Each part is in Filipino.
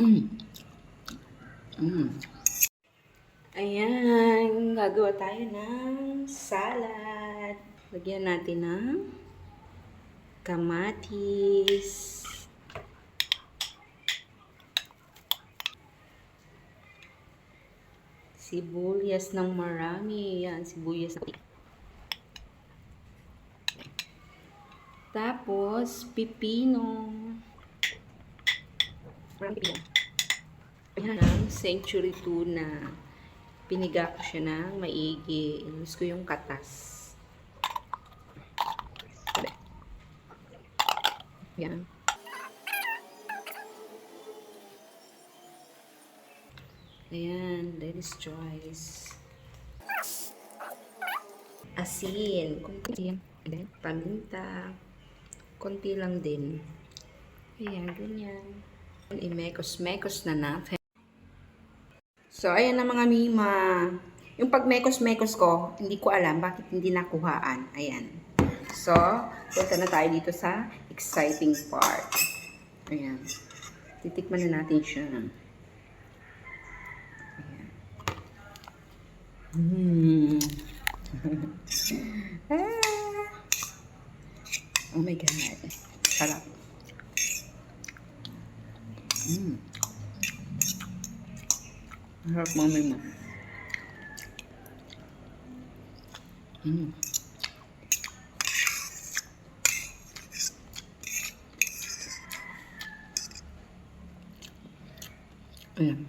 Mm. Mm. Ayan, gagawa tayo ng salad. Lagyan natin ng kamatis. Sibuyas ng marami. Yan, sibuyas. Tapos, pipino. Ayan, century tuna. Piniga ko siya ng maigi. Inis ko yung katas. Ayan. Ayan, ladies' choice. Asin. Kunti. Paminta. Konti lang din. Ayan, ganyan. I-mekos-mekos na natin. So, ayan na mga mima. Yung pag-mekos-mekos ko, hindi ko alam bakit hindi nakuhaan. Ayan. So, punta na tayo dito sa exciting part. Ayan. Titikman na natin siya. Oh my God. Sarap. Sarap mga mima. Ayan.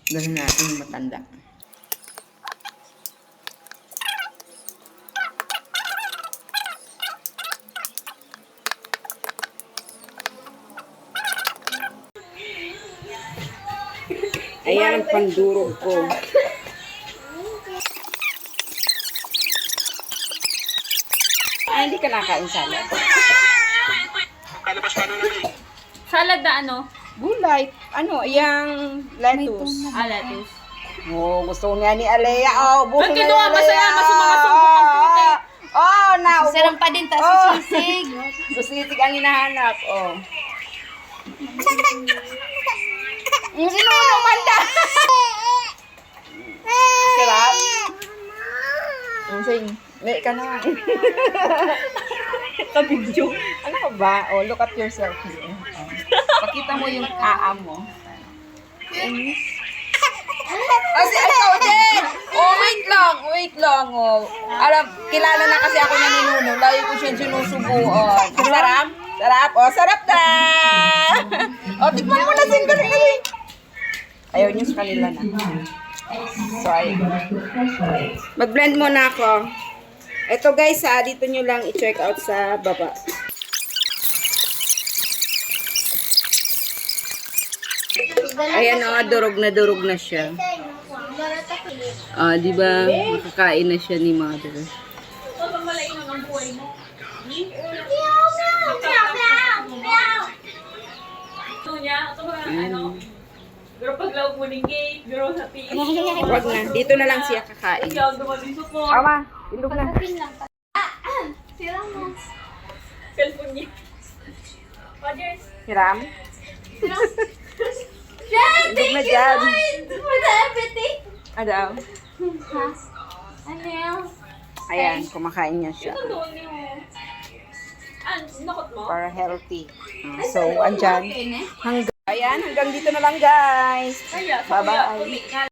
Dali natin yung matanda. Ayan ang pandurog ko. Ay, hindi ka nakain salad. Salad na ano? Gulay. Ano, yung lettuce. Lettuce. Oh, gusto nga ni Alea. Oh, buso Ba't na ni kinuha mo Alea. sa sumbong ang puti? Oh, now. Sarang pa din ta Oh. si Sisig. Susisig ang hinahanap. Oh. Sino mo manda? Sarap. Sing, may ka na. Kabidyo. Ano ka ba? Oh, look at yourself here. Oh. Pakita mo yung aa mo. Kasi ikaw din! Oh, wait lang. Oh. Alam, kilala na kasi ako na ni Nuno. Lagi ko siya sinusubuan. Sarap? Sarap? Oh, sarap na! Oh, tikman mo na, Cinderella. Ayaw niyo sa kanila na. So, ayun. Mag-blend muna ako. Ito guys, dito nyo lang i-check out sa baba. Ayan o, durog na siya. Di ba? Makakain na siya ni mother. Ayan. Pero paglawag mo ng gate, pero sa tiis. Wag na. Dito na lang siya kakain. Ama, indog na. Sira mo. Cellphone niya. Rogers. Hiram? Sira. Indog na dyan. For the everything. Adaw. Ano yan? Ayan, kumakain niya siya. Ito doon niyo. Nakot mo? Para healthy. So, andyan. Ayan, hanggang dito na lang guys. Kaya, Bye-bye.